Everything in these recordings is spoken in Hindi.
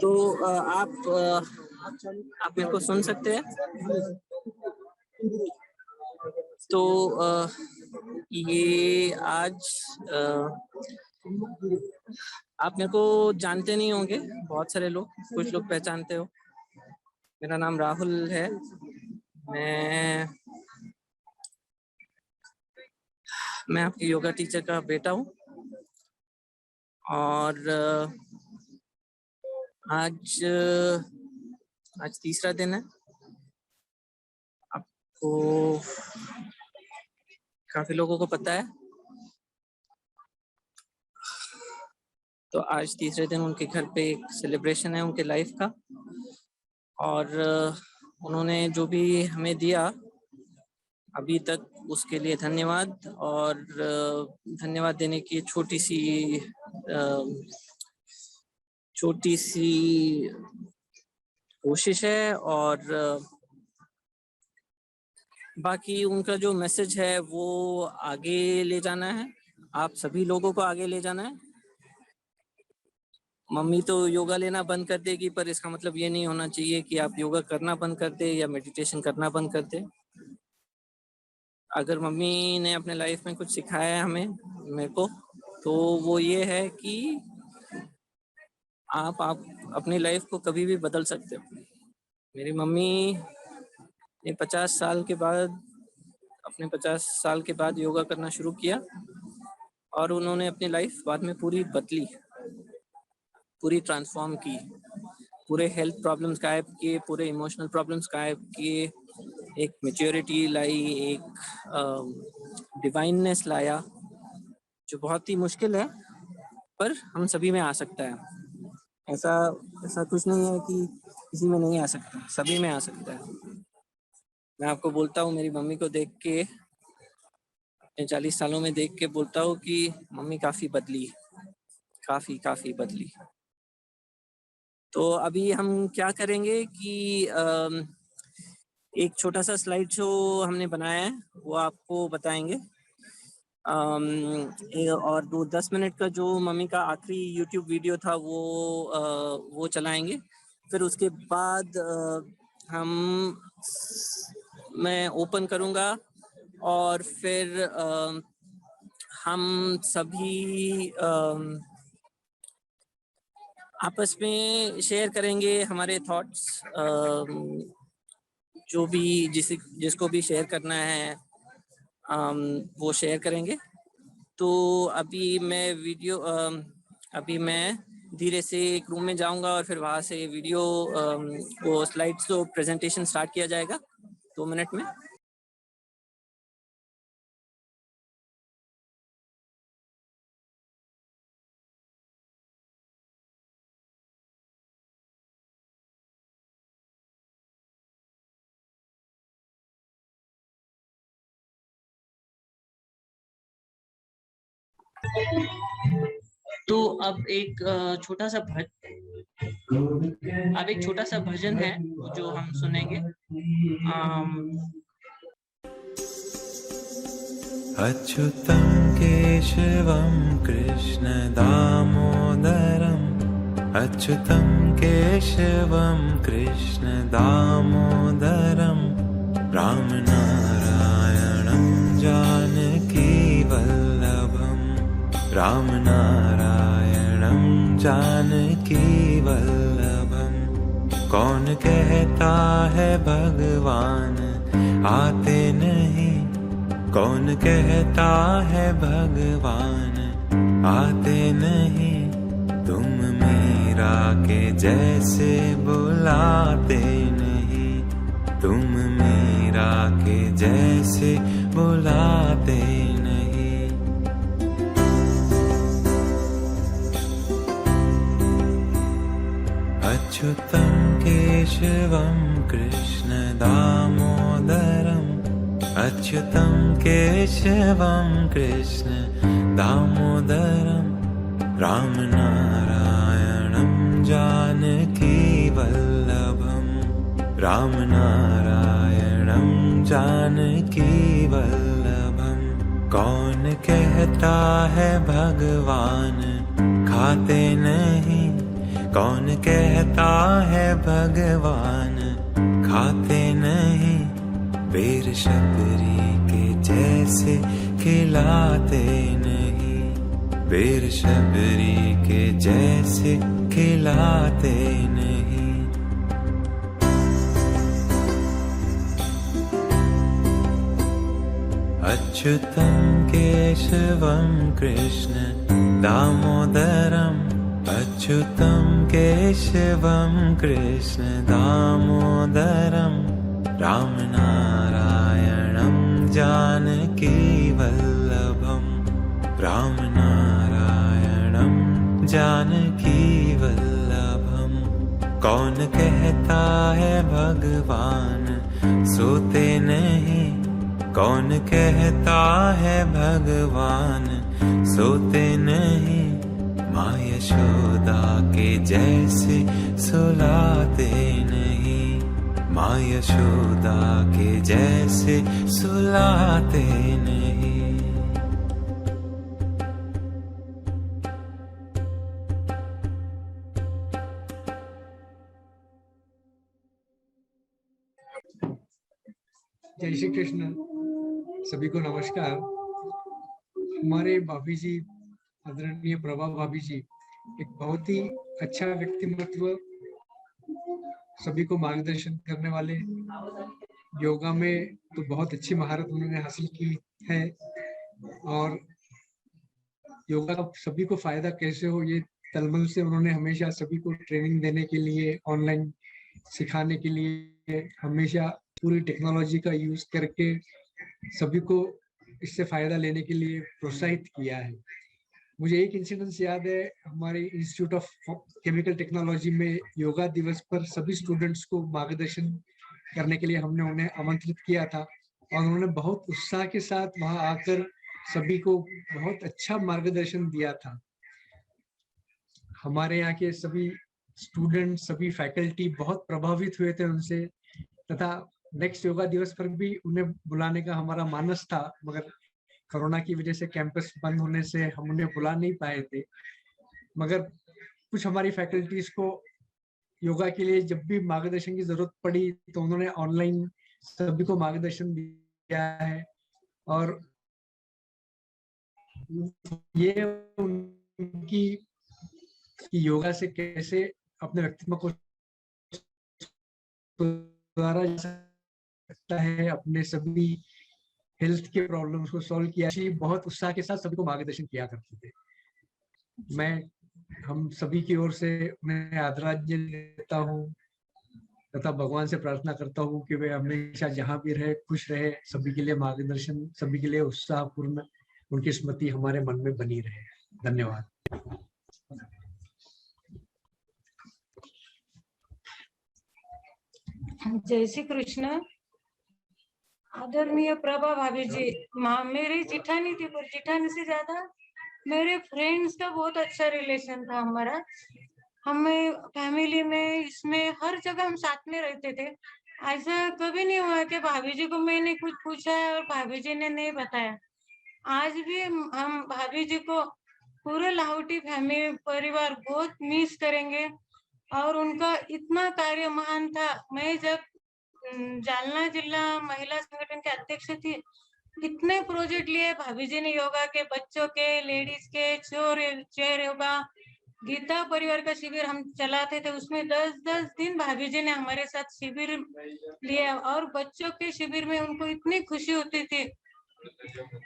तो आप मेरे को सुन सकते हैं? तो ये आज आप मेरे को जानते नहीं होंगे, बहुत सारे लोग, कुछ लोग पहचानते हो। मेरा नाम राहुल है। मैं आपके योगा टीचर का बेटा हूँ और आज तीसरा दिन है। आपको काफी लोगों को पता है। तो आज तीसरे दिन उनके घर पे एक सेलिब्रेशन है उनके लाइफ का, और उन्होंने जो भी हमें दिया अभी तक उसके लिए धन्यवाद। और धन्यवाद देने की छोटी सी कोशिश है। और बाकी उनका जो मैसेज है वो आगे ले जाना है, आप सभी लोगों को आगे ले जाना है। मम्मी तो योगा लेना बंद कर देगी, पर इसका मतलब ये नहीं होना चाहिए कि आप योगा करना बंद कर दे या मेडिटेशन करना बंद कर दे। अगर मम्मी ने अपने लाइफ में कुछ सिखाया है हमें, मेरे को, तो वो ये है कि आप अपनी लाइफ को कभी भी बदल सकते हो। मेरी मम्मी ने 50 साल के बाद योगा करना शुरू किया, और उन्होंने अपनी लाइफ बाद में पूरी बदली, पूरी ट्रांसफॉर्म की। पूरे हेल्थ प्रॉब्लम्स गायब किए, पूरे इमोशनल प्रॉब्लम्स गायब किए, एक मैच्योरिटी लाई, एक डिवाइननेस लाया, जो बहुत ही मुश्किल है, पर हम सभी में आ सकता है। ऐसा कुछ नहीं है कि किसी में नहीं आ सकता, सभी में आ सकता है। मैं आपको बोलता हूँ, मेरी मम्मी को देख के, अपने 40 सालों में देख के बोलता हूँ कि मम्मी काफ़ी बदली, काफ़ी बदली। तो अभी हम क्या करेंगे कि एक छोटा सा स्लाइड शो हमने बनाया है, वो आपको बताएंगे। और 10 मिनट का जो मम्मी का आखिरी यूट्यूब वीडियो था वो चलाएंगे। फिर उसके बाद मैं ओपन करूँगा, और फिर हम सभी आपस में शेयर करेंगे हमारे थॉट्स, जो भी जिसको भी शेयर करना है वो शेयर करेंगे। तो अभी मैं धीरे से एक रूम में जाऊंगा, और फिर वहाँ से वीडियो वो स्लाइड्स तो प्रेजेंटेशन स्टार्ट किया जाएगा 2 मिनट में। तो अब एक छोटा सा भजन है जो हम सुनेंगे। अच्युतं केशवं कृष्ण दामोदरम्, अच्युतं केशवं कृष्ण दामोदरम्, रामनारायणं जानकी वल्लभम्, रामनारायणं जानकी वल्लभम्। कौन कहता है भगवान आते नहीं, कौन कहता है भगवान आते नहीं, तुम मीरा के जैसे बुलाते नहीं, तुम मीरा के जैसे बुलाते नहीं। अच्युतं केशवं कृष्ण दामोदरम्, अच्युतं केशवं कृष्ण दामोदरम्, रामनारायणं जानकी वल्लभम्, रामनारायणं जानकी वल्लभम्। कौन कहता है भगवान खाते नहीं, कौन कहता है भगवान खाते नहीं, बेर शबरी के जैसे खिलाते नहीं, बेर शबरी के जैसे खिलाते नहीं। अच्युतं केशवं कृष्ण दामोदरम्, अच्युतं केशवं कृष्ण दामोदरम्, रामनारायणं जानकी वल्लभं, रामनारायणं जानकी वल्लभं। कौन कहता है भगवान सोते नहीं, कौन कहता है भगवान सोते नहीं, माँ यशोदा के जैसे सुलाते नहीं, माँ यशोदा के जैसे सुलाते नहीं। जय श्री कृष्ण। सभी को नमस्कार। हमारे भाभी जी, आदरणीय प्रभा भाभी जी, एक बहुत ही अच्छा व्यक्तिमत्व, सभी को मार्गदर्शन करने वाले, योगा में तो बहुत अच्छी महारत उन्होंने हासिल की है और योगा का सभी को फायदा कैसे हो ये तलमल से उन्होंने हमेशा सभी को ट्रेनिंग देने के लिए, ऑनलाइन सिखाने के लिए हमेशा पूरी टेक्नोलॉजी का यूज करके सभी को इससे फायदा लेने के लिए प्रोत्साहित किया है। मुझे एक इंसिडेंस याद है, हमारे इंस्टीट्यूट ऑफ केमिकल टेक्नोलॉजी में योगा दिवस पर सभी स्टूडेंट्स को मार्गदर्शन करने के लिए हमने उन्हें आमंत्रित किया था और उन्होंने बहुत उत्साह के साथ वहां आकर सभी को बहुत अच्छा मार्गदर्शन दिया था। हमारे यहाँ के सभी स्टूडेंट, सभी फैकल्टी बहुत प्रभावित हुए थे उनसे, तथा नेक्स्ट योगा दिवस पर भी उन्हें बुलाने का हमारा मानस था, मगर कोरोना की वजह से कैंपस बंद होने से हम उन्हें बुला नहीं पाए थे। मगर कुछ हमारी फैकल्टीज को योगा के लिए जब भी मार्गदर्शन की जरूरत पड़ी तो उन्होंने ऑनलाइन सभी को मार्गदर्शन दिया है और ये उनकी योगा से कैसे अपने व्यक्तित्व को सुधारा जा सकता है, अपने सभी हेल्थ के प्रॉब्लम्स को सॉल्व किया, बहुत उत्साह के साथ सभी को मार्गदर्शन किया करते थे। मैं हम सभी की ओर से उन्हें आदरांजलि देता हूँ तथा भगवान से प्रार्थना करता हूँ कि वे हमेशा जहाँ भी रहे खुश रहे, सभी के लिए मार्गदर्शन, सभी के लिए उत्साहपूर्ण उनकी स्मृति हमारे मन में बनी रहे। धन्यवाद। जय श्री कृष्ण। आदरणीय प्रभा भाभी जी, मेरी जिठानी थी, पर जिठानी से ज्यादा मेरे फ्रेंड्स का बहुत अच्छा रिलेशन था हमारा। हमें फैमिली में, इसमें हर जगह हम साथ में रहते थे। ऐसा कभी नहीं हुआ कि भाभी जी को मैंने कुछ पूछा है और भाभी जी ने नहीं बताया। आज भी हम भाभी जी को पूरे लाहौटी फैमिली परिवार बहुत मिस करेंगे और उनका इतना कार्य महान था। मैं जब जालना जिला महिला संगठन के अध्यक्ष थी, कितने प्रोजेक्ट लिए भाभी जी ने योगा के, बच्चों के, लेडीज के, चेयर योगा, गीता परिवार का शिविर हम चलाते थे। उसमें 10-10 दिन भाभी जी ने हमारे साथ शिविर लिया और बच्चों के शिविर में उनको इतनी खुशी होती थी।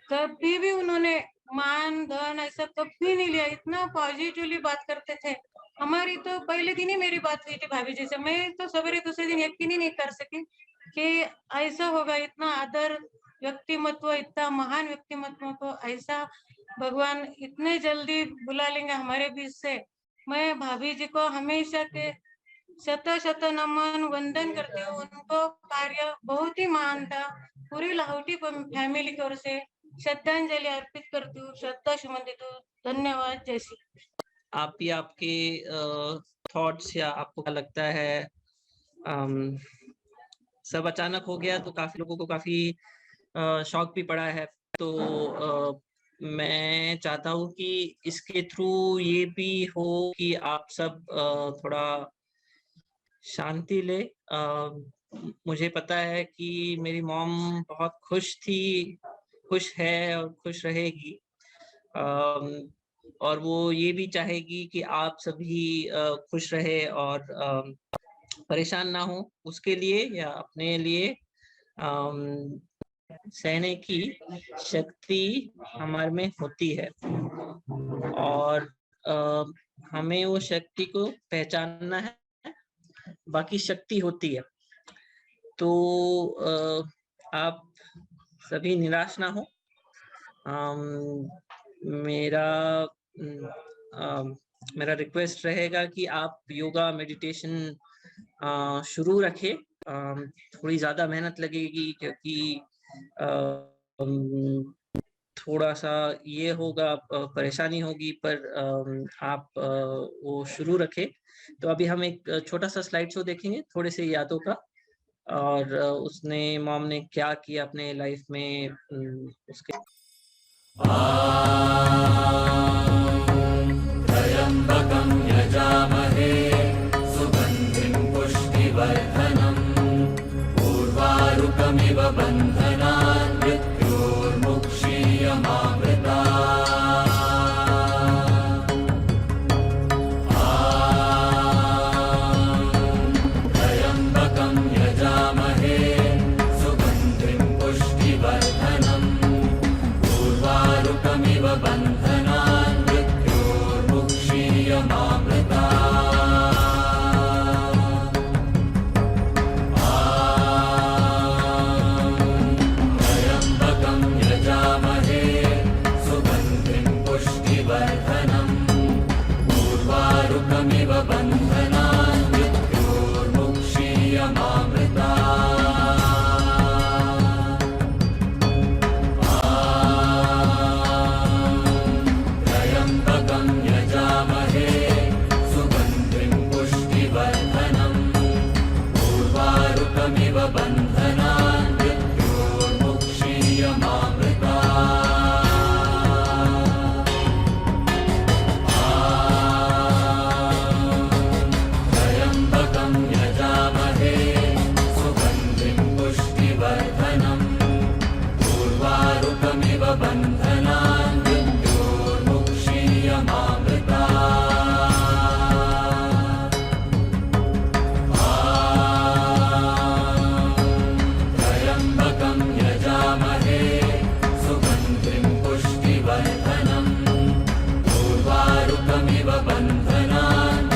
कभी भी उन्होंने मान धन ऐसा कभी नहीं लिया, इतना पॉजिटिवली बात करते थे। हमारी तो पहले दिन ही मेरी बात हुई थी भाभी जी से, मैं तो सवेरे दूसरे दिन यकीन ही नहीं कर सकी कि ऐसा होगा। इतना आदर व्यक्तिमत्व, इतना महान व्यक्तिमत्व को ऐसा भगवान इतने जल्दी बुला लेंगे हमारे बीच से। मैं भाभी जी को हमेशा के शत नमन वंदन करती हूँ। उनको कार्य बहुत ही महान था। पूरी लाहौटी फैमिली की ओर से श्रद्धांजलि अर्पित करती हूँ, श्रद्धा सुमन देती हूँ। धन्यवाद। जय श्री। आप ही आपके थॉट्स या आपको क्या लगता है, सब अचानक हो गया तो काफी लोगों को काफी शौक भी पड़ा है। तो मैं चाहता हूँ कि इसके थ्रू ये भी हो कि आप सब थोड़ा शांति ले। मुझे पता है कि मेरी मॉम बहुत खुश है और खुश रहेगी। और वो ये भी चाहेगी कि आप सभी खुश रहे और परेशान ना हो। उसके लिए या अपने लिए सहने की शक्ति हमारे में होती है और हमें वो शक्ति को पहचानना है। बाकी शक्ति होती है, तो आप सभी निराश ना हो। मेरा रिक्वेस्ट रहेगा कि आप योगा मेडिटेशन शुरू रखें। थोड़ी ज़्यादा मेहनत लगेगी क्योंकि थोड़ा सा ये होगा, परेशानी होगी, पर आप वो शुरू रखें। तो अभी हम एक छोटा सा स्लाइड शो देखेंगे थोड़े से यादों का, और उसने मॉम ने क्या किया अपने लाइफ में उसके। त्र्यम्बकं यजामहे सुगन्धिं पुष्टिवर्धनम् उर्वारुकमिव बन्धनान् त्र्यम्बकं यजामहे सुगन्धिं पुष्टिवर्धनम् उर्वारुकमिव बन्धनान् त्र्यम्बकं यजामहे सुगन्धिं पुष्टिवर्धनम् उर्वारुकमिव बन्धनान् मृत्योर्मुक्षीयमामृतात्। त्र्यम्बकं यजामहे सुगन्धिं पुष्टिवर्धनम् उर्वारुकमिव बन्धनान् त्र्यम्बकं यजामहे सुगन्धिं पुष्टिवर्धनम् उर्वारुकमिव बन्धनान् त्र्यम्बकं यजामहे सुगन्धिं पुष्टिवर्धनम् उर्वारुकमिव बन्धनान्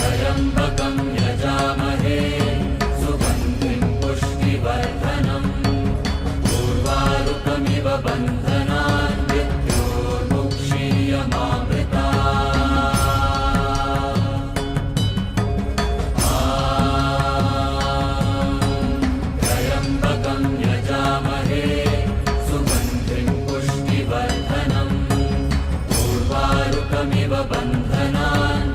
त्र्यम्बकं यजामहे सुगन्धिं पुष्टिवर्धनम् उर्वारुकमिव बन्धनान् त्र्यम्बकं यजामहे सुगन्धिं पुष्टिवर्धनम् उर्वारुकमिव बन्धनान्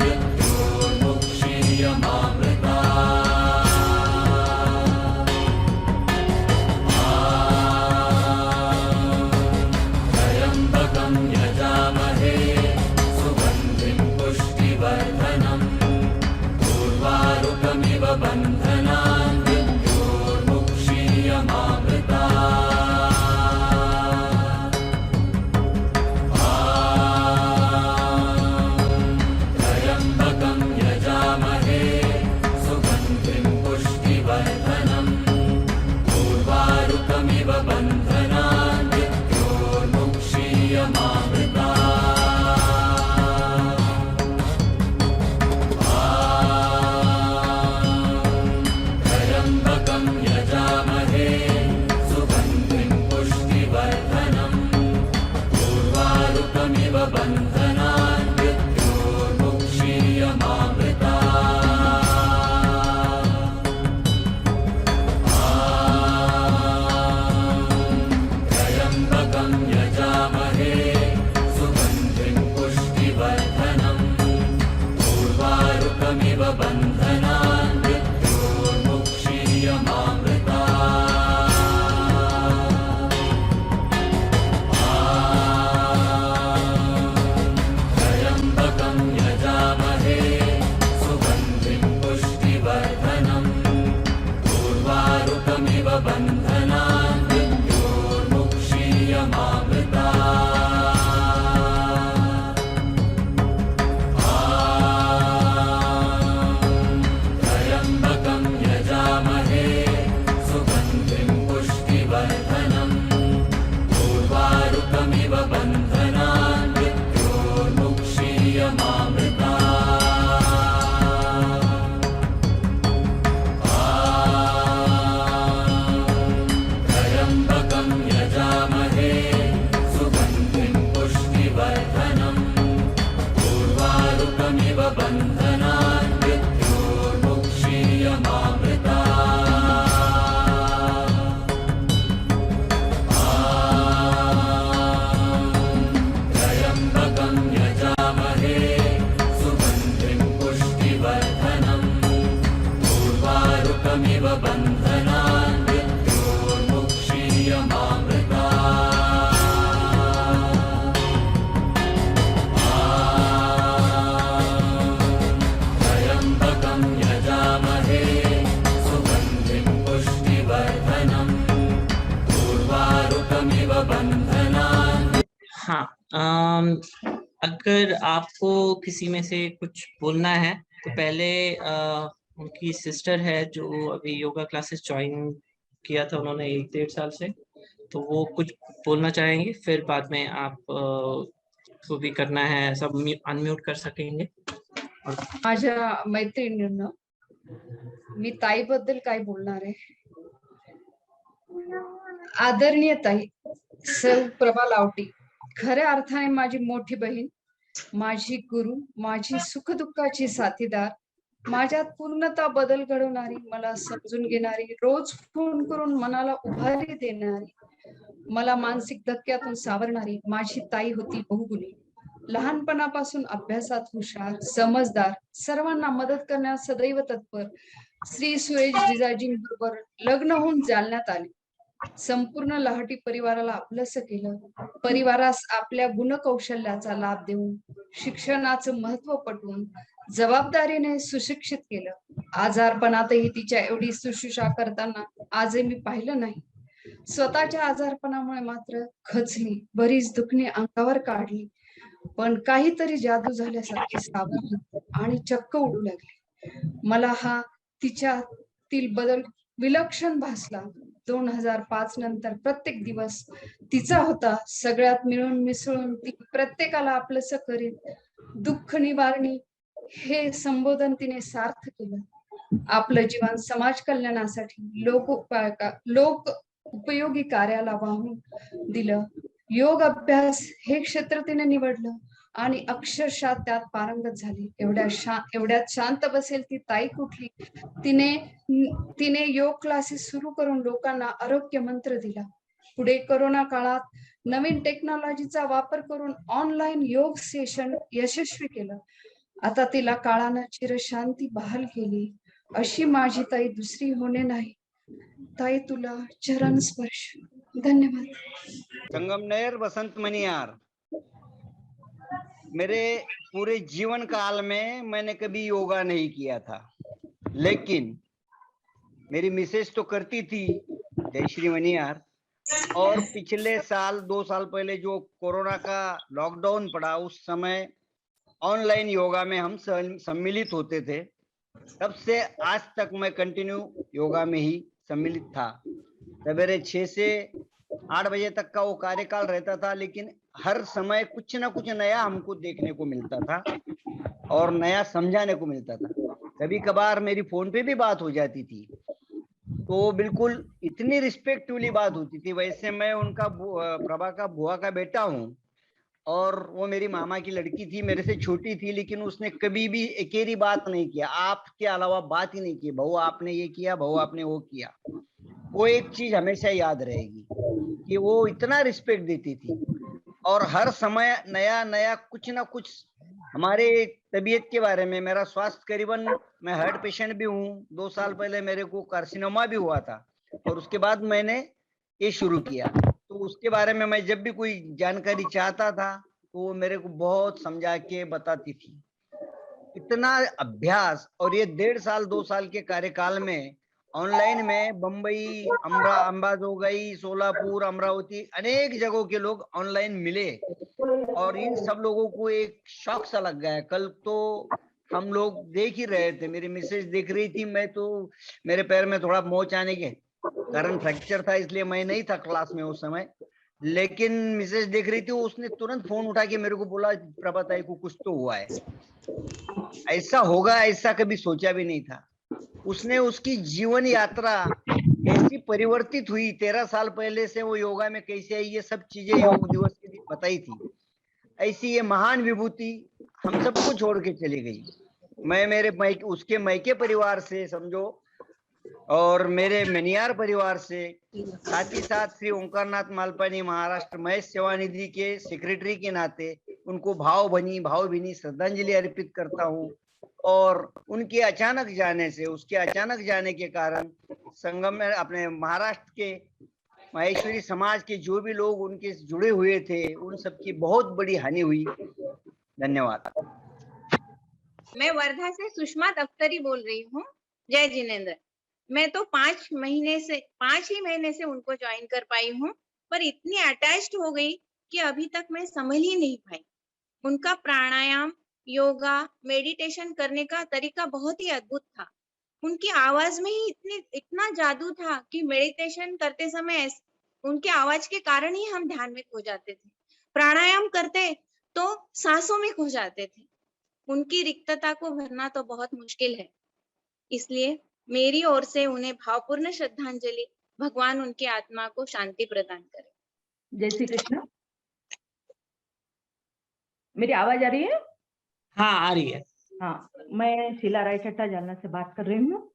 त्र्यम्बकं यजामहे सुगन्धिं पुष्टिवर्धनम् उर्वारुकमिव बन्धनान् त्र्यम्बकं यजामहे सुगन्धिं पुष्टिवर्धनम् उर्वारुकमिव बन्धनान् उर्वारुकमिव बन्धनान् मृत्योर्मुक्षीयमामृता त्र्यम्बकं यजामहे सुगन्धिं पुष्टिवर्धनम् उर्वारुकमिव बन्धनान् मृत्योर्मुक्षीयमामृता त्र्यम्बकं यजामहे सुगन्धिं पुष्टिवर्धनम् उर्वारुकमिव बन्धनान् मृत्योर्मुक्षीयमामृता त्र्यम्बकं यजामहे सुगन्धिं पुष्टिवर्धनम् उर्वारुकमिव बन्धनान् मृत्योर्मुक्षीयमामृता त्र्यम्बकं यजामहे सुगन्धिं पुष्टिवर्धनम् उर्वारुकमिव बन्धनान्। हाँ, अगर आपको किसी में से कुछ बोलना है तो पहले उनकी सिस्टर है जो अभी योगा क्लासेस ज्वाइन किया था उन्होंने 1-1.5 साल से, तो वो कुछ बोलना चाहेंगे, फिर बाद में आप को भी करना है, सब अनम्यूट कर सकेंगे। माझ्या मैत्रिणींना मी ताईबद्दल काय बोलणार आहे. आदरणीय ताई सौ प्रभा लावटी, खऱ्या अर्थाने माझी मोठी बहीण, माझी गुरु, माझी सुखदुःखाची साथीदार, माझ्यात पूर्णता बदल घडवणारी, मला समजून घेणारी, रोज फोन करून मनाला उभारी देणारी, मला मानसिक धक्क्यातून सावरणारी माझी ताई होती बहुगुणी. लहानपणापासून अभ्यासात हुशार, समजदार, सर्वांना मदत करण्यास सदैव तत्पर. श्री सुरेश जिजाजींबरोबर लग्न होऊन जालन्यात आले. संपूर्ण लहाटी परिवाराला आपलंसं केलं. परिवारास आपल्या गुणकौशल्याचा लाभ देऊन, शिक्षणाचं महत्व पटवून, जबाबदारीने सुशिक्षित केलं. आजारपणातही तिच्या एवढी शुश्रूषा करताना आजही मी पाहिलं नाही. स्वतःच्या आजारपणामुळे मात्र खचली, बरीच दुखणी अंगावर काढली, पण काहीतरी जादू झाल्यासारखी सावरली आणि चक्क उडू लागली. मला हा तिच्यातील बदल विलक्षण भासला. 2005 नंतर प्रत्येक दिवस तिचा होता. सगळ्यात मिळून मिसळून ती प्रत्येकाला आपलंसं करीत. दुःख निवारणी हे संबोधन तिने सार्थ केलं. आपलं जीवन समाज कल्याणासाठी लोक उपयोगी कार्याला वाहून दिलं. योग अभ्यास हे क्षेत्र तिने निवडलं आणि अक्षरशः त्यात पारंगत झाली. एवढ्यात शांत बसेल ती ताई कुठली. तिने योग क्लासेस सुरू करून लोकांना आरोग्य मंत्र दिला. पुढे कोरोना काळात नवीन टेक्नॉलॉजीचा वापर करून ऑनलाईन योग सेशन यशस्वी केलं. आता तिला काळानं चिरशांती बहाल केली. अशी माझी ताई दुसरी होणे नाही. ताई तुला चरण स्पर्श. धन्यवाद. संगमनेर बसंत मनियार। मेरे पूरे जीवन काल में मैंने कभी योगा नहीं किया था, लेकिन मेरी मिसेस तो करती थी, जयश्री मनियार। और पिछले साल 2 साल पहले जो कोरोना का लॉकडाउन पड़ा, उस समय ऑनलाइन योगा में हम सम्मिलित होते थे। तब से आज तक मैं कंटिन्यू योगा में ही सम्मिलित था। सवेरे 6 से 8 बजे तक का वो कार्यकाल रहता था, लेकिन हर समय कुछ ना कुछ नया हमको देखने को मिलता था और नया समझाने को मिलता था। कभी कभार मेरी फोन पे भी बात हो जाती थी, तो बिल्कुल इतनी रिस्पेक्टिवली बात होती थी। वैसे मैं उनका प्रभा का बुआ का बेटा हूँ और वो मेरी मामा की लड़की थी, मेरे से छोटी थी, लेकिन उसने कभी भी अकेली बात नहीं किया, आपके अलावा बात ही नहीं की। बहू आपने ये किया, बहू आपने वो किया। वो एक चीज हमेशा याद रहेगी कि वो इतना रिस्पेक्ट देती थी और हर समय नया नया कुछ ना कुछ हमारे तबीयत के बारे में। मेरा स्वास्थ्य करीबन, मैं हार्ट पेशेंट भी हूँ। 2 साल पहले मेरे को कार्सिनोमा भी हुआ था और उसके बाद मैंने ये शुरू किया। तो उसके बारे में मैं जब भी कोई जानकारी चाहता था तो वो मेरे को बहुत समझा के बताती थी। इतना अभ्यास और ये 1.5 साल 2 साल के कार्यकाल में ऑनलाइन में बम्बई, अंबाज हो गई, सोलापुर, अमरावती, अनेक जगहों के लोग ऑनलाइन मिले और इन सब लोगों को एक शौक सा लग गया है। कल तो हम लोग देख ही रहे थे, मेरी मिसेज देख रही थी, मैं तो मेरे पैर में थोड़ा मोच आने के कारण फ्रैक्चर था, इसलिए मैं नहीं था क्लास में उस समय, लेकिन मिसेज देख रही थी, उसने तुरंत फोन उठा के मेरे को बोला, प्रभा ताई को कुछ तो हुआ है। ऐसा होगा ऐसा कभी सोचा भी नहीं था। उसने उसकी जीवन यात्रा कैसी परिवर्तित हुई, 13 साल पहले से वो योगा में कैसे आई, ये सब चीजें योग दिवस के दिन बताई थी। ऐसी ये महान विभूति हम सबको छोड़ के चली गई। मैं मेरे उसके मायके परिवार से समझो, और मेरे मनियार परिवार से, साथ ही साथ श्री ओंकारनाथ मालपानी महाराष्ट्र महेश सेवा निधि के सेक्रेटरी के नाते उनको भावभीनी श्रद्धांजलि अर्पित करता हूँ। और उनके अचानक जाने से, उसके अचानक जाने के कारण संगम में अपने महाराष्ट्र के माहेश्वरी समाज के जो भी लोग उनके जुड़े हुए थे, उन सबकी बहुत बड़ी हानि हुई। धन्यवाद। मैं वर्धा से सुषमा दफ्तरी बोल रही हूँ। जय जिनेन्द्र। मैं तो 5 ही महीने से उनको ज्वाइन कर पाई हूँ, पर इतनी अटैच्ड हो गई कि अभी तक मैं समझ ही नहीं पाई। उनका प्राणायाम, योगा, मेडिटेशन करने का तरीका बहुत ही अद्भुत था। उनकी आवाज में ही इतना जादू था कि मेडिटेशन करते समय उनकी आवाज के कारण ही हम ध्यान में खो जाते थे। प्राणायाम करते तो सांसों में खो जाते थे। उनकी रिक्तता को भरना तो बहुत मुश्किल है। इसलिए मेरी ओर से उन्हें भावपूर्ण श्रद्धांजलि। भगवान उनकी आत्मा को शांति प्रदान करे। जय श्री कृष्ण। मेरी आवाज आ रही है? हाँ, आ रही है। हाँ, मैं शीला राय चट्टा जालना से बात कर रही हूँ।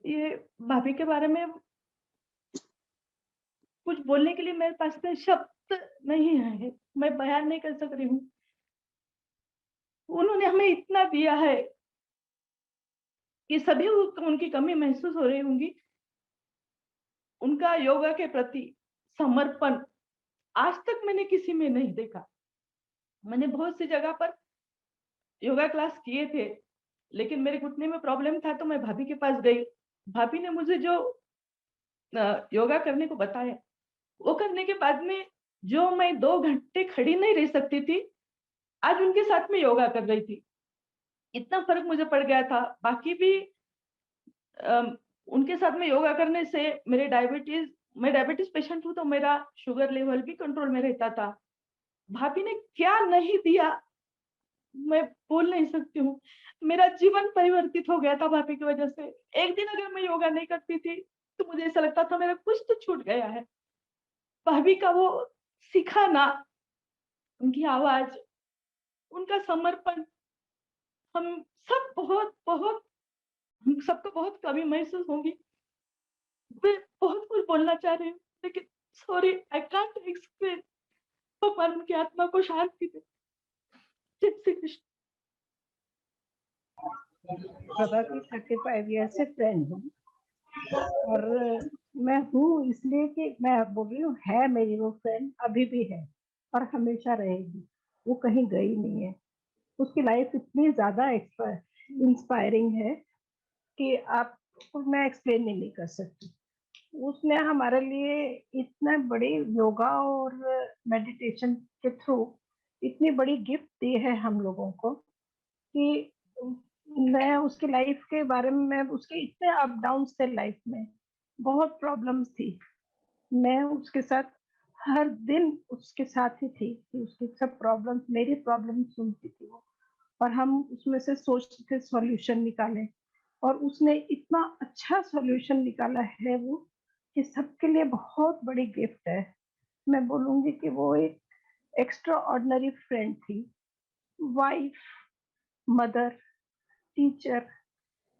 ये भाभी के बारे में कुछ बोलने के लिए मेरे पास में शब्द नहीं है, मैं बयान नहीं कर सक रही हूँ। उन्होंने हमें इतना दिया है कि सभी उनकी कमी महसूस हो रही होंगी। उनका योगा के प्रति समर्पण आज तक मैंने किसी में नहीं देखा। मैंने बहुत सी जगह पर योगा क्लास किए थे, लेकिन मेरे घुटने में प्रॉब्लम था तो मैं भाभी के पास गई। भाभी ने मुझे जो योगा करने को बताया, वो करने के बाद में जो मैं 2 घंटे खड़ी नहीं रह सकती थी, आज उनके साथ में योगा कर रही थी। इतना फर्क मुझे पड़ गया था। बाकी भी उनके साथ में योगा करने से मैं डायबिटीज पेशेंट हूँ, तो मेरा शुगर लेवल भी कंट्रोल में रहता था। भाभी ने क्या नहीं दिया मैं बोल नहीं सकती हूँ। मेरा जीवन परिवर्तित हो गया था भाभी की वजह से। एक दिन अगर मैं योगा नहीं करती थी तो मुझे ऐसा लगता था मेरा कुछ तो छूट गया है। भाभी का वो सिखाना, उनकी आवाज, उनका समर्पण, हम सबको बहुत कमी महसूस होगी। मैं बहुत कुछ बोलना चाह रही हूँ, लेकिन सॉरी, आई कांट एक्सप्लेन। भगवान उनकी आत्मा को शांति दे। जय श्री कृष्ण। प्रभा की 35 ईयर से फ्रेंड हूँ, और मैं हूँ इसलिए कि मैं बोल रही हूँ, है मेरी वो फ्रेंड, अभी भी है और हमेशा रहेगी। वो कहीं गई नहीं है। उसकी लाइफ इतनी ज्यादा इंस्पायरिंग है कि आपको मैं एक्सप्लेन नहीं कर सकती। उसने हमारे लिए इतने बड़ी योगा और मेडिटेशन के थ्रू इतनी बड़ी गिफ्ट दी है हम लोगों को कि मैं उसकी लाइफ के बारे में, उसके इतने अप डाउन थे लाइफ में, बहुत प्रॉब्लम्स थी। मैं उसके साथ हर दिन उसके साथ ही थी कि उसकी सब प्रॉब्लम्स, मेरी प्रॉब्लम सुनती थी वो, और हम उसमें से सोचते थे सॉल्यूशन निकालें, और उसने इतना अच्छा सॉल्यूशन निकाला है वो कि सबके लिए बहुत बड़ी गिफ्ट है। मैं बोलूंगी कि वो एक एक्स्ट्रा ऑर्डिनरी फ्रेंड थी, वाइफ, मदर, टीचर,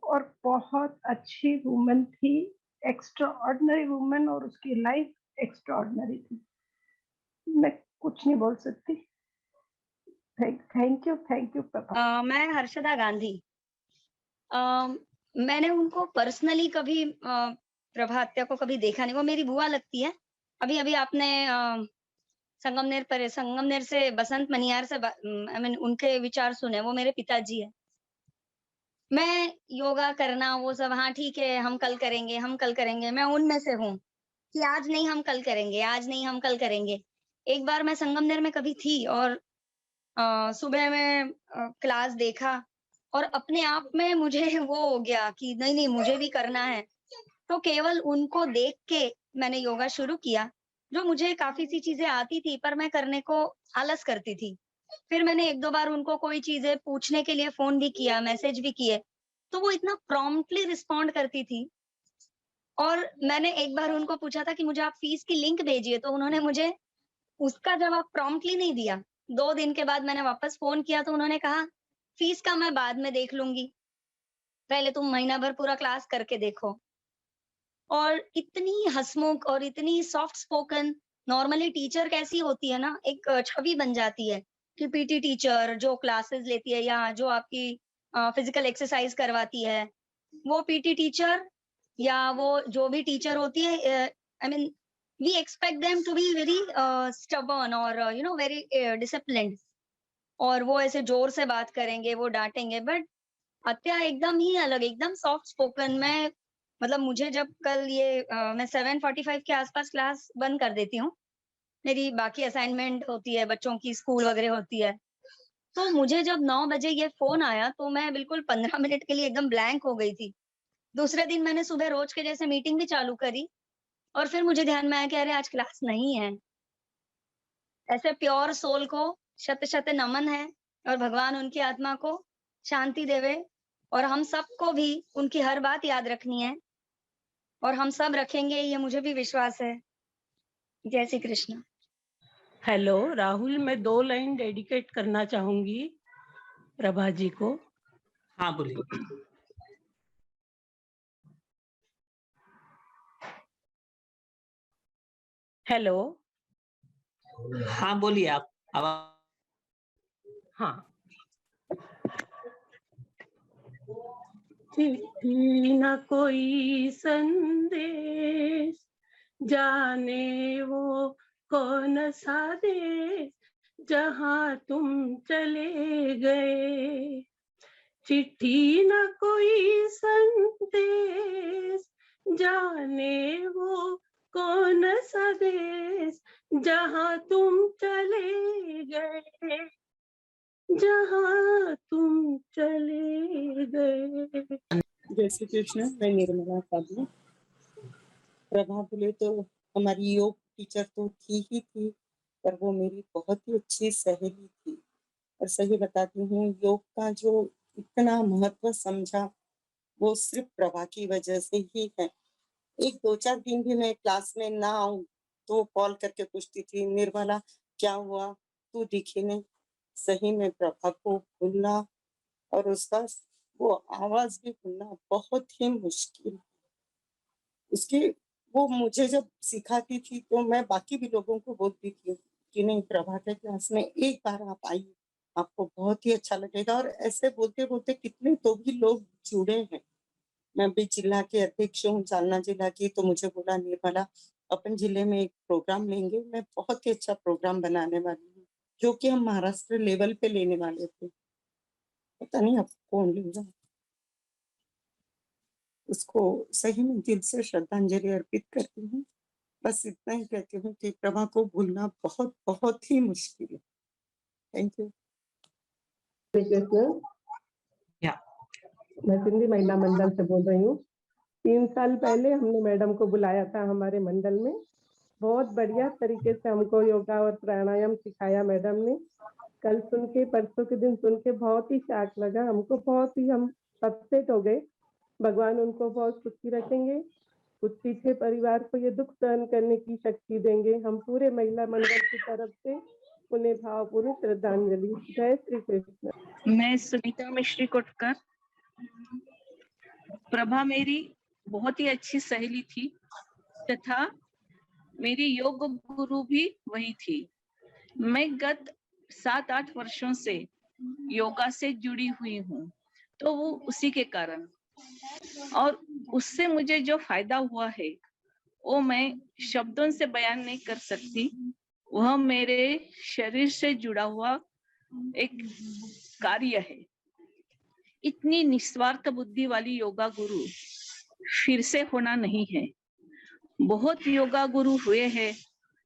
और बहुत अच्छी वुमन थी, एक्स्ट्रा ऑर्डिनरी वुमन, और उसकी लाइफ एक्स्ट्रा ऑर्डिनरी थी। मैं कुछ नहीं बोल सकती। Thank you Prabha. मैं हर्षदा गांधी। मैंने उनको पर्सनली कभी प्रभा हत्या को कभी देखा नहीं। वो मेरी बुआ लगती है। अभी अभी आपने संगमनेर से बसंत मनियार से उनके विचार सुने, वो मेरे पिताजी है। मैं योगा करना वो सब, हाँ ठीक है, हम कल करेंगे, हम कल करेंगे, मैं उनमें से हूँ कि आज नहीं हम कल करेंगे, आज नहीं हम कल करेंगे। एक बार मैं संगमनेर में कभी थी और सुबह में क्लास देखा और अपने आप में मुझे वो हो गया कि नहीं नहीं मुझे भी करना है। तो केवल उनको देख के मैंने योगा शुरू किया। जो मुझे काफी सी चीजें आती थी पर मैं करने को आलस करती थी। फिर मैंने 1-2 बार उनको कोई चीजें पूछने के लिए फोन भी किया, मैसेज भी किए, तो वो इतना प्रॉम्प्टली रिस्पॉन्ड करती थी। और मैंने एक बार उनको पूछा था कि मुझे आप फीस की लिंक भेजिए, तो उन्होंने मुझे उसका जवाब प्रॉम्प्टली नहीं दिया। 2 दिन के बाद मैंने वापस फ़ोन किया तो उन्होंने कहा, "फीस का मैं बाद में देख लूँगी। पहले तुम महीना भर पूरा क्लास करके देखो।" और इतनी हँसमुख और इतनी सॉफ्ट स्पोकन, नॉर्मली टीचर कैसी होती है ना, एक छवि बन जाती है कि पीटी टीचर जो क्लासेस लेती है या जो आपकी फिज़िकल एक्सरसाइज़ करवाती है, वो पीटी टीचर या वो जो भी टीचर होती है, I mean we expect them to be very stubborn or very disciplined, और वो ऐसे जोर से बात करेंगे, वो डांटेंगे। बट अत्या एकदम ही अलग, एकदम सॉफ्ट स्पोकन। मैं मतलब मुझे जब कल ये मैं 7:45 के आसपास क्लास बंद कर देती हूँ, मेरी बाकी असाइनमेंट होती है, बच्चों की स्कूल वगैरह होती है। तो मुझे जब 9 बजे ये फोन आया तो मैं बिल्कुल 15 मिनट के लिए एकदम ब्लैंक हो गई थी। दूसरे दिन मैंने सुबह रोज के जैसे मीटिंग भी चालू करी और फिर मुझे ध्यान में आया कि अरे आज क्लास नहीं है। ऐसे प्योर सोल को शत शत नमन है और भगवान उनकी आत्मा को शांति देवे, और हम सबको भी उनकी हर बात याद रखनी है और हम सब रखेंगे, ये मुझे भी विश्वास है। जय श्री कृष्ण। हेलो राहुल, मैं 2 लाइन डेडिकेट करना चाहूंगी प्रभा जी को। हाँ बोलिए। हेलो। हाँ बोलिए आप। आवाज। हाँ। चिट्ठी न कोई संदेश, जाने वो कौन सा देश, जहाँ तुम चले गए। चिट्ठी न कोई संदेश, जाने वो कौन सा देश, जहाँ तुम चले गए, जहाँ तुम चले गए। जय श्री कृष्ण। मैं निर्मला साधु। प्रभा बोले तो हमारी योग टीचर तो थी ही थी, पर वो मेरी बहुत ही अच्छी सहेली थी। और सही बताती हूँ, योग का जो इतना महत्व समझा वो सिर्फ प्रभा की वजह से ही है। 1-2-4 दिन भी मैं क्लास में ना आऊं तो कॉल करके पूछती थी, निर्मला क्या हुआ, तू दिखी नहीं। सही में प्रभा को भूलना और उसका वो आवाज भी भूलना बहुत ही मुश्किल। उसकी वो मुझे जब सिखाती थी तो मैं बाकी भी लोगों को बोलती थी कि नहीं, प्रभा के क्लास में एक बार आप आइए, आपको बहुत ही अच्छा लगेगा। और ऐसे बोलते बोलते कितने तो भी लोग जुड़े हैं। मैं भी जिला के अध्यक्ष हूँ, जालना जिला की, तो मुझे बोला निर्मला अपन जिले में एक प्रोग्राम लेंगे, मैं बहुत ही अच्छा प्रोग्राम बनाने वाली हूँ, जो कि हम महाराष्ट्र लेवल पे लेने वाले थे। पता नहीं अब कौन लेगा। उसको सही में दिल से श्रद्धांजलि अर्पित करती हूँ। बस इतना ही कहती हूँ कि प्रभा को भूलना बहुत बहुत ही मुश्किल है। Thank you. मैं सिंधी महिला मंडल से बोल रही हूँ। 3 साल पहले हमने मैडम को बुलाया था हमारे मंडल में। बहुत बढ़िया तरीके से हमको योगा और प्राणायाम सिखाया मैडम ने। कल सुन के, परसों के दिन सुन के बहुत ही शाक लगा हमको, बहुत ही हम अपसेट हो गए। भगवान उनको बहुत सुखी रखेंगे, कुछ पीछे परिवार को ये दुख सहन करने की शक्ति देंगे। हम पूरे महिला मंडल की तरफ से उन्हें भावपूर्ण श्रद्धांजलि। जय श्री कृष्ण। मैं सुनीता मिश्री कोटकर। प्रभा मेरी बहुत ही अच्छी सहेली थी तथा मेरी योग गुरु भी वही थी। मैं गत 7-8 वर्षों से योगा से जुड़ी हुई हूँ, तो वो उसी के कारण, और उससे मुझे जो फायदा हुआ है वो मैं शब्दों से बयान नहीं कर सकती। वह मेरे शरीर से जुड़ा हुआ एक कार्य है। इतनी निस्वार्थ बुद्धि वाली योगा गुरु फिर से होना नहीं है। बहुत योगा गुरु हुए हैं,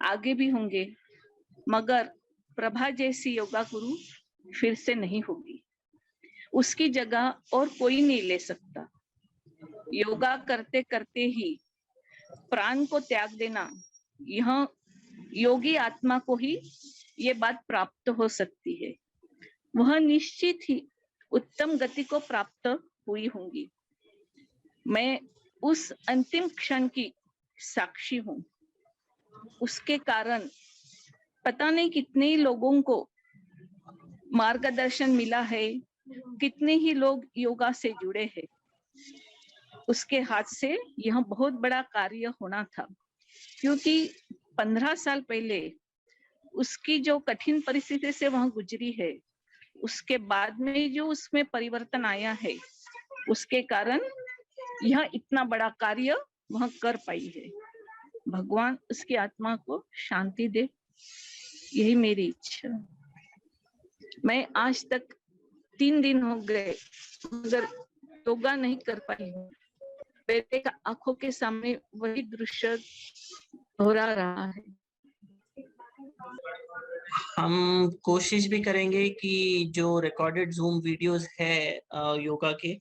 आगे भी होंगे, मगर प्रभा जैसी योगा गुरु फिर से नहीं होगी। उसकी जगह और कोई नहीं ले सकता। योगा करते करते ही प्राण को त्याग देना, यह योगी आत्मा को ही ये बात प्राप्त हो सकती है। वह निश्चित ही उत्तम गति को प्राप्त हुई होंगी। मैं उस अंतिम क्षण की साक्षी हूँ। उसके कारण पता नहीं कितने ही लोगों को मार्गदर्शन मिला है, कितने ही लोग योगा से जुड़े हैं। उसके हाथ से यह बहुत बड़ा कार्य होना था, क्योंकि 15 साल पहले उसकी जो कठिन परिस्थिति से वह गुजरी है, उसके बाद में जो उसमें परिवर्तन आया है, उसके कारण यह इतना बड़ा कार्य वह कर पाई है। भगवान उसकी आत्मा को शांति दे, यही मेरी इच्छा। मैं आज तक 3 दिन हो गए मगर योगा नहीं कर पाई हूँ। मेरे आंखों के सामने वही दृश्य दोहरा रहा है। हम कोशिश भी करेंगे कि जो रिकॉर्डेड जूम वीडियोस है योगा के,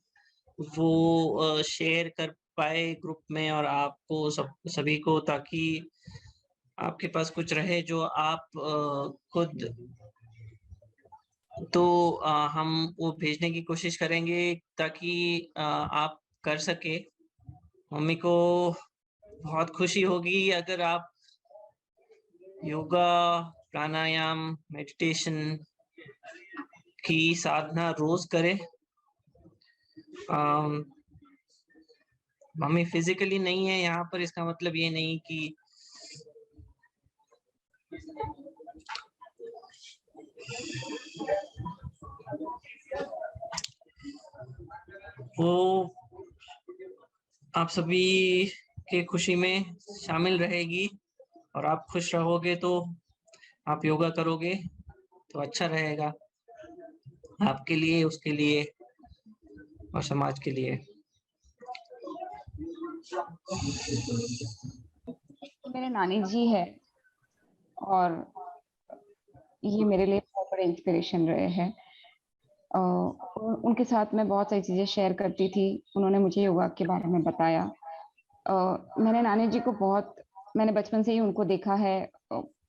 वो शेयर कर पाए ग्रुप में और आपको सभी को, ताकि आपके पास कुछ रहे जो आप खुद, तो हम वो भेजने की कोशिश करेंगे ताकि आप कर सके। मम्मी को बहुत खुशी होगी अगर आप योगा, प्राणायाम, मेडिटेशन की साधना रोज करें। मम्मी फिजिकली नहीं है यहाँ पर, इसका मतलब ये नहीं कि वो आप सभी के खुशी में शामिल रहेगी और आप खुश रहोगे तो आप योगा करोगे तो अच्छा रहेगा आपके लिए, उसके लिए और समाज के लिए। मेरे नानी जी है और ये मेरे लिए बहुत बड़े इंस्पिरेशन रहे हैं। उनके साथ मैं बहुत सारी चीज़ें शेयर करती थी। उन्होंने मुझे योगा के बारे में बताया। मैंने नानी जी को मैंने बचपन से ही उनको देखा है।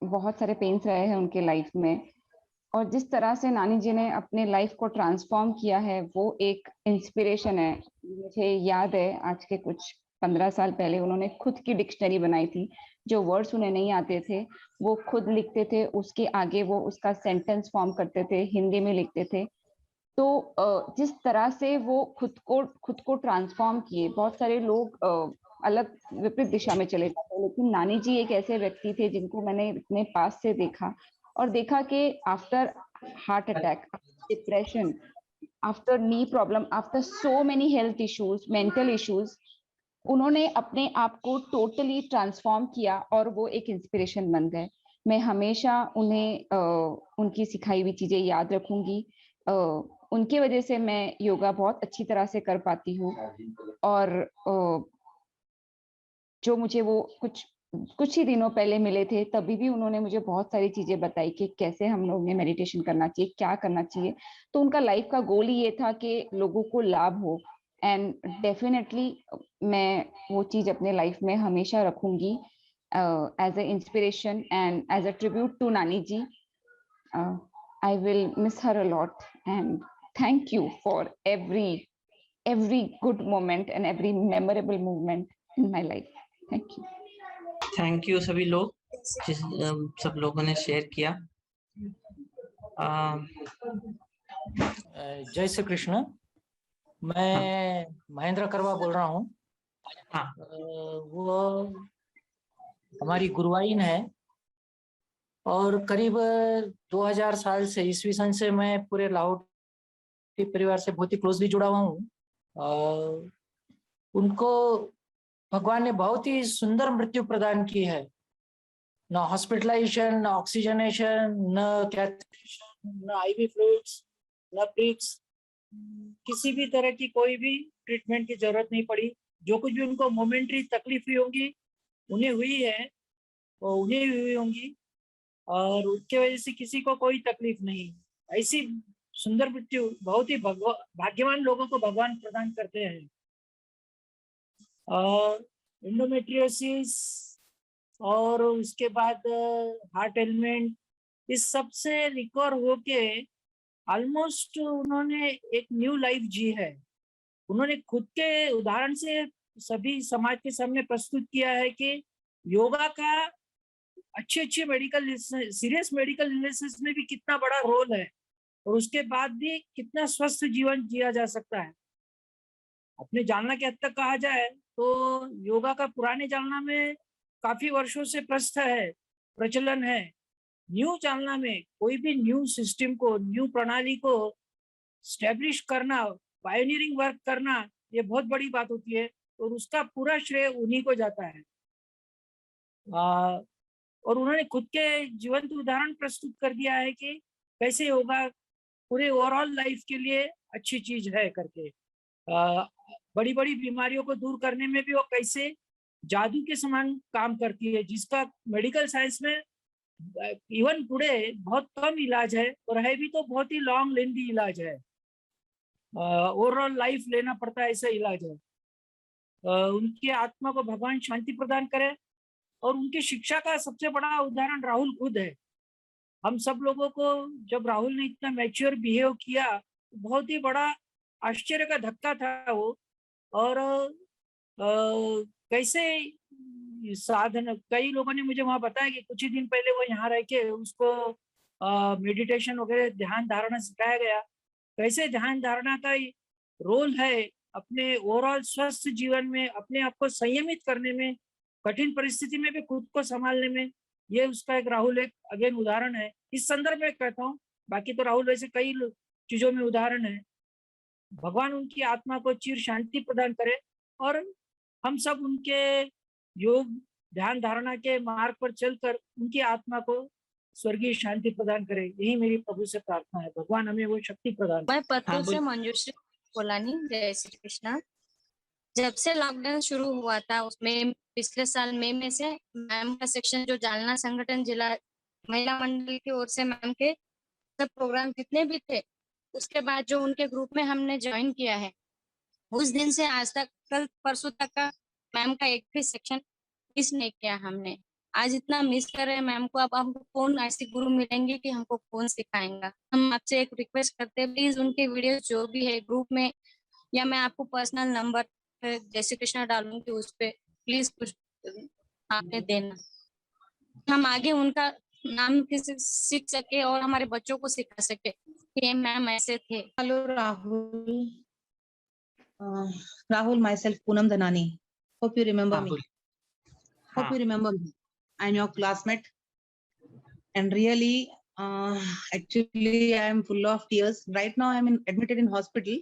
बहुत सारे पेन्स रहे हैं उनके लाइफ में, और जिस तरह से नानी जी ने अपने लाइफ को ट्रांसफॉर्म किया है वो एक इंस्पिरेशन है। मुझे याद है आज के कुछ 15 साल पहले उन्होंने खुद की डिक्शनरी बनाई थी। जो वर्ड्स उन्हें नहीं आते थे वो खुद लिखते थे, उसके आगे वो उसका सेंटेंस फॉर्म करते थे, हिंदी में लिखते थे। तो जिस तरह से वो खुद को ट्रांसफॉर्म किए, बहुत सारे लोग अलग विपरीत दिशा में चले जाते, लेकिन नानी जी एक ऐसे व्यक्ति थे जिनको मैंने अपने पास से देखा और देखा कि after heart attack, depression, after knee problem, after so many health issues, mental issues, उन्होंने अपने आप को टोटली ट्रांसफॉर्म किया और वो एक इंस्पिरेशन बन गए। मैं हमेशा उन्हें उनकी सिखाई हुई चीजें याद रखूंगी। उनके वजह से मैं योगा बहुत अच्छी तरह से कर पाती हूँ। और जो मुझे वो कुछ ही दिनों पहले मिले थे, तभी भी उन्होंने मुझे बहुत सारी चीजें बताई कि कैसे हम लोग ने मेडिटेशन करना चाहिए, क्या करना चाहिए। तो उनका लाइफ का गोल ही ये था कि लोगों को लाभ हो, एंड डेफिनेटली मैं वो चीज अपने लाइफ में हमेशा रखूंगी as a inspiration and as a tribute to nani ji. I will miss her a lot and thank you for every good moment and every memorable moment in my life. Thank you. Thank you सभी लोग, सब लोगों ने शेयर किया। जय श्री कृष्ण। मैं महेंद्र करवा बोल रहा हूँ। हाँ। वो हमारी गुरुवाइन है और करीब 2000 साल से, ईस्वी सन से मैं पूरे लाहौटी परिवार से बहुत ही क्लोजली जुड़ा हुआ हूँ। उनको भगवान ने बहुत ही सुंदर मृत्यु प्रदान की है। न हॉस्पिटलाइजेशन, न ऑक्सीजनेशन, न कैथेटरेशन, न आईवी फ्लूइड्स, न प्रिक्स, किसी भी तरह की कोई भी ट्रीटमेंट की जरूरत नहीं पड़ी। जो कुछ भी उनको मोमेंटरी तकलीफ हुई होगी, उन्हें हुई है, वो उन्हें हुई होंगी, और उसके वजह से किसी को कोई तकलीफ नहीं। ऐसी सुंदर मृत्यु बहुत ही भाग्यवान लोगों को भगवान प्रदान करते हैं। और एंडोमेट्रियोसिस और उसके बाद हार्ट एलिमेंट, इस सब से रिकवर होके ऑलमोस्ट उन्होंने एक न्यू लाइफ जी है। उन्होंने खुद के उदाहरण से सभी समाज के सामने प्रस्तुत किया है कि योगा का अच्छे मेडिकल सीरियस मेडिकल इलनेसेस में भी कितना बड़ा रोल है, और उसके बाद भी कितना स्वस्थ जीवन जिया जा सकता है। अपने जानना के हद तक कहा जाए तो योगा का पुराने जानना में काफी वर्षों से प्रचलन है। न्यू जानना में कोई भी न्यू सिस्टम को, न्यू प्रणाली को स्टैब्लिश करना, पायोनियरिंग वर्क करना, ये बहुत बड़ी बात होती है, और उसका पूरा श्रेय उन्हीं को जाता है। और उन्होंने खुद के जीवंत उदाहरण प्रस्तुत कर दिया है कि कैसे योगा पूरे ओवरऑल लाइफ के लिए अच्छी चीज है करके। बड़ी बड़ी बीमारियों को दूर करने में भी वो कैसे जादू के समान काम करती है, जिसका मेडिकल साइंस में इवन टुडे बहुत कम इलाज है, और है भी तो बहुत ही लॉन्ग लेंथी इलाज है। ओवरऑल लाइफ लेना पड़ता है, ऐसा इलाज है। उनकी आत्मा को भगवान शांति प्रदान करे। और उनकी शिक्षा का सबसे बड़ा उदाहरण राहुल खुद है। हम सब लोगों को जब राहुल ने इतना मैच्योर बिहेव किया, बहुत ही बड़ा आश्चर्य का धक्का था वो। और कैसे साधन, कई लोगों ने मुझे वहां बताया कि कुछ ही दिन पहले वो यहाँ रह के उसको मेडिटेशन वगैरह ध्यान धारणा सिखाया गया। कैसे ध्यान धारणा का रोल है अपने ओवरऑल स्वस्थ जीवन में, अपने आप को संयमित करने में, कठिन परिस्थिति में भी खुद को संभालने में। ये उसका एक राहुल एक अगेन उदाहरण है। इस संदर्भ में कहता हूँ, बाकी तो राहुल वैसे कई चीजों में उदाहरण है। भगवान उनकी आत्मा को चिर शांति प्रदान करे, और हम सब उनके योग ध्यान धारणा के मार्ग पर चलकर उनकी आत्मा को स्वर्गीय शांति प्रदान करे। यही मेरी प्रभु से प्रार्थना है, भगवान हमें वो शक्ति प्रदान करे। मैं पत्तू से मंजूश्री कोलानी, जय श्री कृष्णा। जब से लॉकडाउन शुरू हुआ था, उसमें पिछले साल मई में से मैम का सेक्शन जो जालना संगठन जिला महिला मंडल की ओर से मैम के सब प्रोग्राम जितने भी थे, उसके बाद जो उनके ग्रुप में हमने ज्वाइन किया है, उस दिन से आज तक, कल परसों तक का मैम का एक भी सेक्शन मिस नहीं किया हमने। आज इतना मिस कर रहे हैं मैम को। अब हमको कौन ऐसी गुरु मिलेंगे कि हमको कौन सिखाएंगा। हम आपसे एक रिक्वेस्ट करते हैं, प्लीज उनके वीडियो जो भी है ग्रुप में, या मैं आपको पर्सनल नंबर जय श्री कृष्णा डालूंगी, उस पे प्लीज कुछ आपने देना, हम आगे उनका नाम किसी सीख सके और हमारे बच्चों को सिखा सके कि मैम ऐसे थे। Hello Rahul, myself Poonam Dhanani. Hope you remember me. Hope you remember me. I'm your classmate, and really, actually, I am full of tears. Right now, I'm admitted in hospital.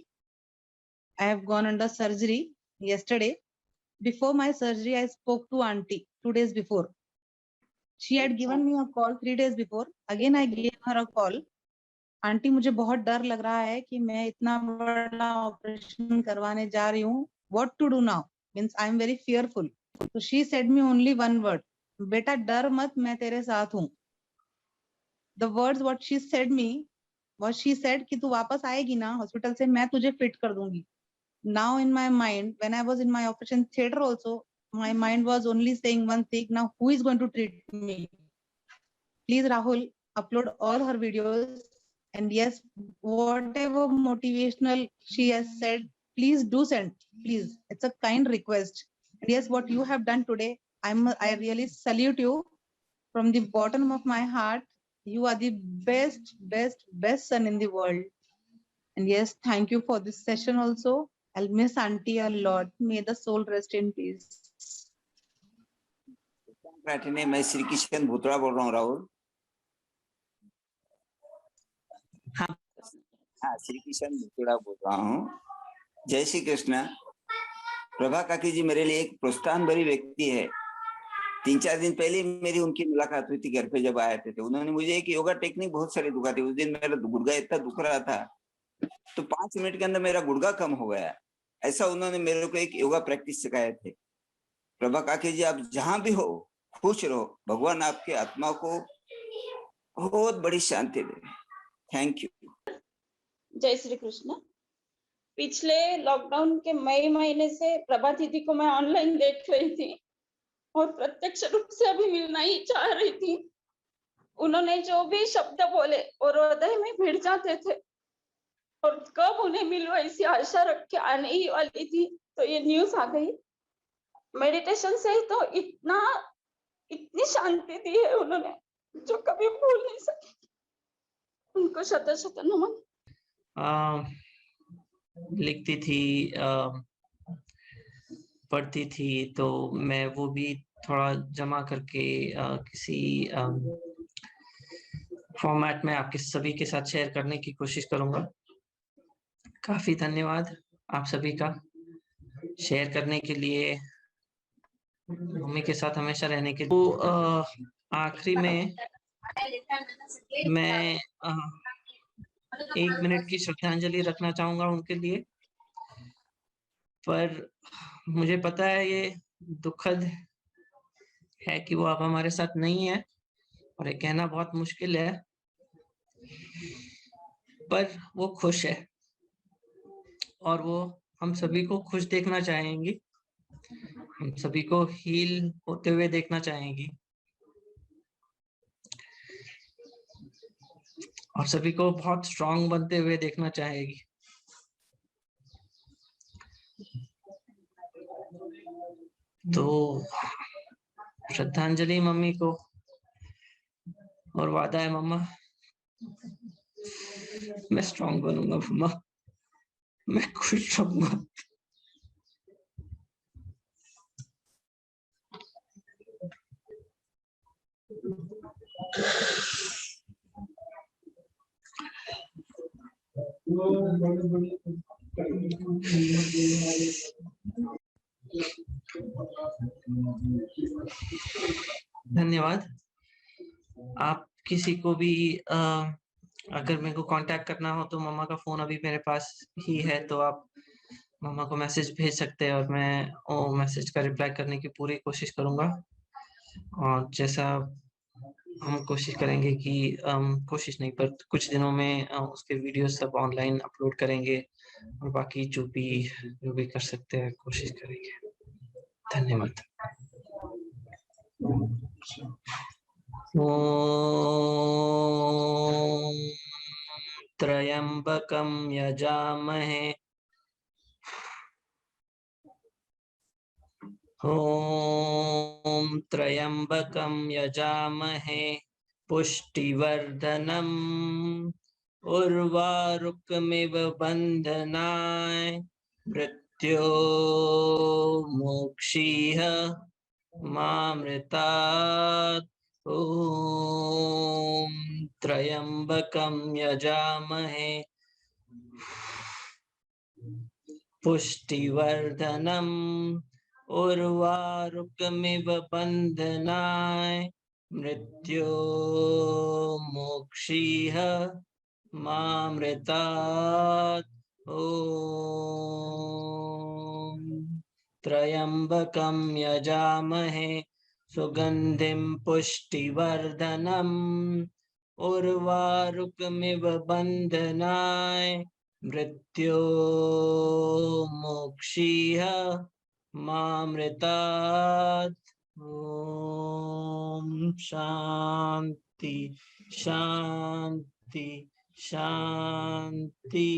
I have gone under surgery yesterday. Before my surgery, I spoke to auntie 2 days before. She had given me a call 3 days before. Again, I gave her a call. Aunty मुझे बहुत डर लग रहा है कि मैं इतना बड़ा ऑपरेशन करवाने जा रही हूँ. What to do now? Means I am very fearful. So she said me only one word. बेटा डर मत, मैं तेरे साथ हूँ. The words what she said me, what she said कि तू वापस आएगी ना हॉस्पिटल से, मैं तुझे फिट कर दूंगी. Now in my mind, when I was in my operation theater also, my mind was only saying one thing. Now who is going to treat me? Please Rahul, upload all her videos. And yes, whatever motivational she has said, please do send. Please, it's a kind request. And yes, what you have done today, I really salute you from the bottom of my heart. You are the best son in the world. And yes, thank you for this session also. I'll miss auntie a lot. May the soul rest in peace. मैं श्री किशन भूतड़ा बोल रहा हूँ राहुल. हाँ, श्री कृष्ण भूतड़ा बोल रहा हूँ. जय श्री कृष्ण. प्रभा काकी जी मेरे लिए एक प्रोत्साहन भरी व्यक्ति है. 3-4 दिन पहले मेरी उनकी मुलाकात हुई थी घर पे जब आए थे. उन्होंने मुझे एक योगा टेक्निक बहुत सारी दिखाई थी. उस दिन मेरा गुर्गा इतना दुख रहा था तो 5 मिनट के अंदर मेरा गुड़गा कम हो गया। ऐसा उन्होंने मेरे को एक योगा प्रैक्टिस सिखाए थे। प्रभा काकी जी, आप जहां भी हो खुश रहो, भगवान आपके आत्मा को बहुत बड़ी शांति दे। Thank you. जय श्री कृष्ण। पिछले लॉकडाउन के मई महीने से प्रभा दीदी को मैं ऑनलाइन देख रही थी और प्रत्यक्ष रूप से अभी मिलना ही चाह रही थी। उन्होंने जो भी शब्द बोले और हृदय में भिड़ जाते थे और कब उन्हें मिलूं ऐसी आशा रख के आने ही वाली थी, तो ये न्यूज आ गई। मेडिटेशन से तो इतनी शांति दी है उन्होंने जो कभी भूल नहीं सकी। उनको शत शत नमन। लिखती थी, पढ़ती थी, तो मैं वो भी थोड़ा जमा करके किसी फॉर्मेट में आपके सभी के साथ शेयर करने की कोशिश करूंगा। काफी धन्यवाद आप सभी का शेयर करने के लिए, मम्मी के साथ हमेशा रहने के लिए। तो आखिरी में मैं 1 मिनट की श्रद्धांजलि रखना चाहूंगा उनके लिए। पर मुझे पता है ये दुखद है कि वो अब हमारे साथ नहीं है और ये कहना बहुत मुश्किल है, पर वो खुश है और वो हम सभी को खुश देखना चाहेंगी, हम सभी को हील होते हुए देखना चाहेंगी और सभी को बहुत स्ट्रांग बनते हुए देखना चाहेगी। तो श्रद्धांजलि मम्मी को, और वादा है मम्मा मैं स्ट्रांग बनूंगा, मम्मा मैं खुश रहूंगा। धन्यवाद। आप किसी को भी अगर मेरे को कांटेक्ट करना हो तो मम्मा का फोन अभी मेरे पास ही है, तो आप मम्मा को मैसेज भेज सकते हैं और मैं वो मैसेज का रिप्लाई करने की पूरी कोशिश करूंगा। और जैसा हम कोशिश करेंगे कि कोशिश नहीं पर कुछ दिनों में उसके वीडियो सब ऑनलाइन अपलोड करेंगे और बाकी जो भी कर सकते हैं कोशिश करेंगे। धन्यवाद। ओम त्र्यंबकं यजामहे ओम त्र्यंबकं यजामहे पुष्टिवर्धनम् उर्वारुकमिव बन्धनाय मृत्योर्मुक्षीः मामृतात्। ओम त्र्यंबकं यजामहे पुष्टिवर्धनम् उर्वारुकमिव बन्धनाय मृत्योर्मुक्षीः मामृतात्। ओम त्र्यंबकं यजामहे सुगंधिं पुष्टिवर्धनम् उर्वारुकमिव बन्धनाय मृत्योर्मुक्षीः मामृतात्। ओम शांति शांति शांति।